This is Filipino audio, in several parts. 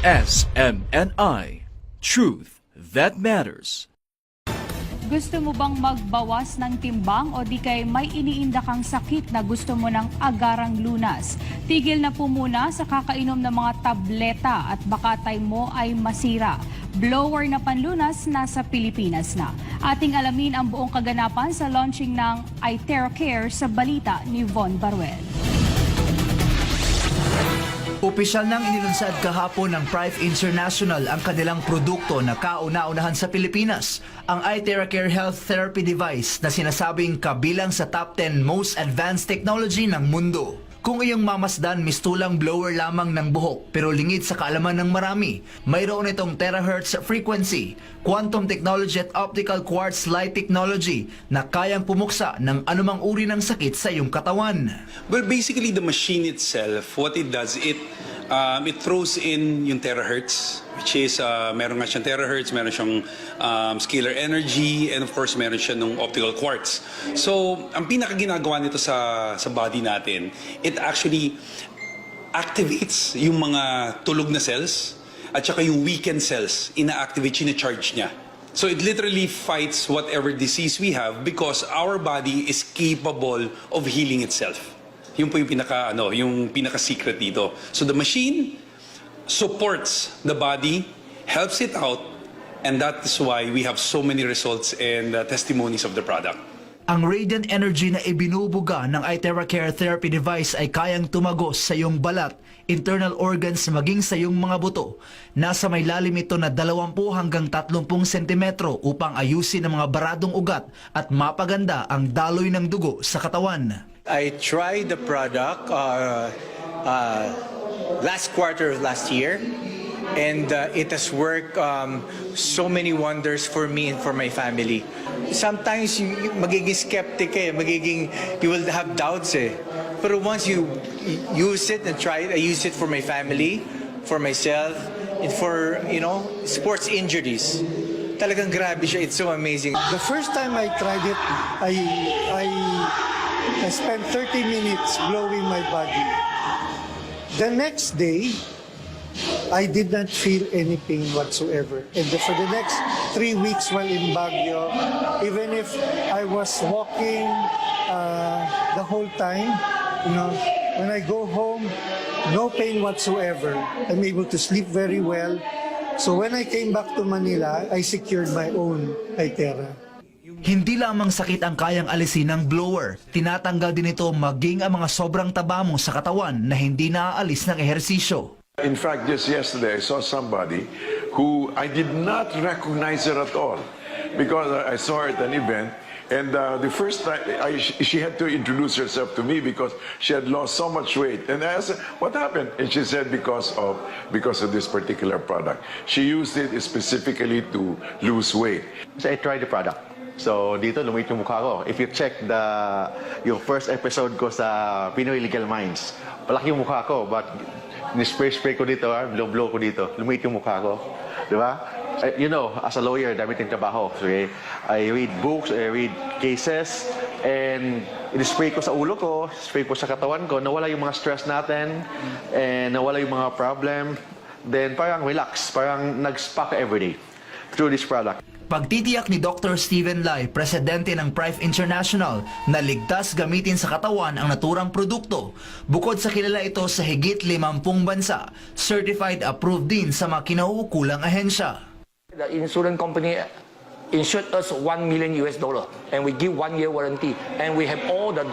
SMNI. Truth that matters. Gusto mo bang magbawas ng timbang o di kay may iniinda kang sakit na gusto mo ng agarang lunas? Tigil na po muna sa kakainom ng mga tableta at baka time mo ay masira. Blower na panlunas nasa Pilipinas na. Ating alamin ang buong kaganapan sa launching ng iTeracare sa balita ni Von Baruel. Opisyal nang inilunsad kahapon ng Prive International ang kanilang produkto na kauna-unahan sa Pilipinas, ang iTeracare Health Therapy Device na sinasabing kabilang sa top 10 most advanced technology ng mundo. Kung iyong mamasdan, mistulang blower lamang ng buhok pero lingid sa kaalaman ng marami. Mayroon itong terahertz frequency, quantum technology at optical quartz light technology na kayang pumuksa ng anumang uri ng sakit sa iyong katawan. Well, basically the machine itself, what it does, it throws in yung terahertz, which is meron nga siyang terahertz, meron siyang scalar energy, and of course meron siya ng optical quartz. So, ang pinakaginagawa nito sa body natin, it actually activates yung mga tulog na cells at saka yung weakened cells, ina-activate, ina-charge niya. So it literally fights whatever disease we have because our body is capable of healing itself. Yun po yung pinaka-secret dito. So the machine supports the body, helps it out, and that is why we have so many results and testimonies of the product. Ang radiant energy na ibinubuga ng iTeracare Therapy Device ay kayang tumagos sa iyong balat, internal organs maging sa iyong mga buto. Nasa may lalim ito na 20 hanggang 30 sentimetro upang ayusin ang mga baradong ugat at mapaganda ang daloy ng dugo sa katawan. I tried the product last quarter of last year, and it has worked so many wonders for me and for my family. Sometimes magiging skeptic you will have doubts But once you use it and try it, I use it for my family, for myself, and for, sports injuries. Talagang grabe siya. It's so amazing. The first time I tried it, I spent 30 minutes blowing my body. The next day, I did not feel any pain whatsoever. And for the next 3 weeks while in Baguio, even if I was walking the whole time, when I go home, no pain whatsoever. I'm able to sleep very well. So when I came back to Manila, I secured my own iTera. Hindi lamang sakit ang kayang alisin ng blower, tinatanggal din ito maging ang mga sobrang taba mo sa katawan na hindi naaalis ng ehersisyo. In fact, just yesterday I saw somebody who I did not recognize her at all because I saw her at an event, and the first time she had to introduce herself to me because she had lost so much weight, and I asked her, what happened? And she said because of this particular product. She used it specifically to lose weight. So I tried the product. So dito lumit yung mukha ko. If you check yung first episode ko sa Pinoy Legal Minds, palaki yung mukha ko, but ni-spray ko dito, blow ko dito, lumit yung mukha ko. Di ba? As a lawyer, dami tayong trabaho. So, I read books, I read cases, and in-spray ko sa ulo ko, spray ko sa katawan ko, nawala yung mga stress natin, and nawala yung mga problem. Then parang relax, parang nag-spa ka everyday through this product. Pagtitiyak ni Dr. Steven Lai, presidente ng Prive International, na ligtas gamitin sa katawan ang naturang produkto. Bukod sa kilala ito sa higit 50 bansa, certified approved din sa mga kinauukulang ahensya. The insurance company insured us $1 million and we give 1 year warranty, and we have all the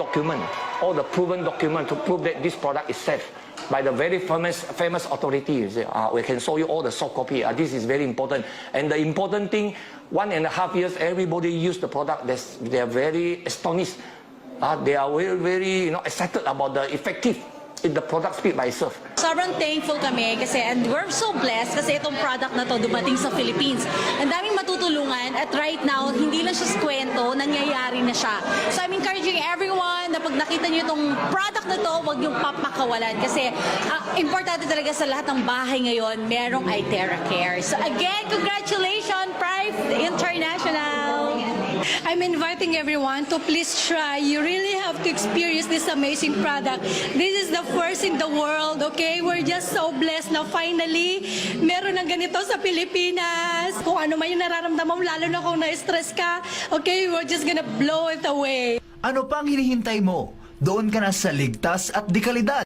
proven document to prove that this product is safe by the very famous authorities. We can show you all the soft copy. This is very important. And the important thing, 1.5 years, everybody use the product. They are very astonished. They are very, very excited about the effective. The product speak by itself. Sobrang thankful kami kasi, and we're so blessed kasi itong product na to dumating sa Philippines. Ang daming matutulungan at right now, hindi lang siya kwento, nangyayari na siya. So I'm encouraging everyone na pag nakita niyo itong product na to, huwag niyong papakawalan kasi importante talaga sa lahat ng bahay ngayon, merong iTeracare. So again, congratulations, Prive International! I'm inviting everyone to please try. You really have to experience this amazing product. This is the first in the world, okay? We're just so blessed na finally meron ng ganito sa Pilipinas. Kung ano man yung nararamdaman mo, lalo na kung na-stress ka, okay, we're just gonna blow it away. Ano pang hinihintay mo? Doon ka na sa ligtas at dekalidad.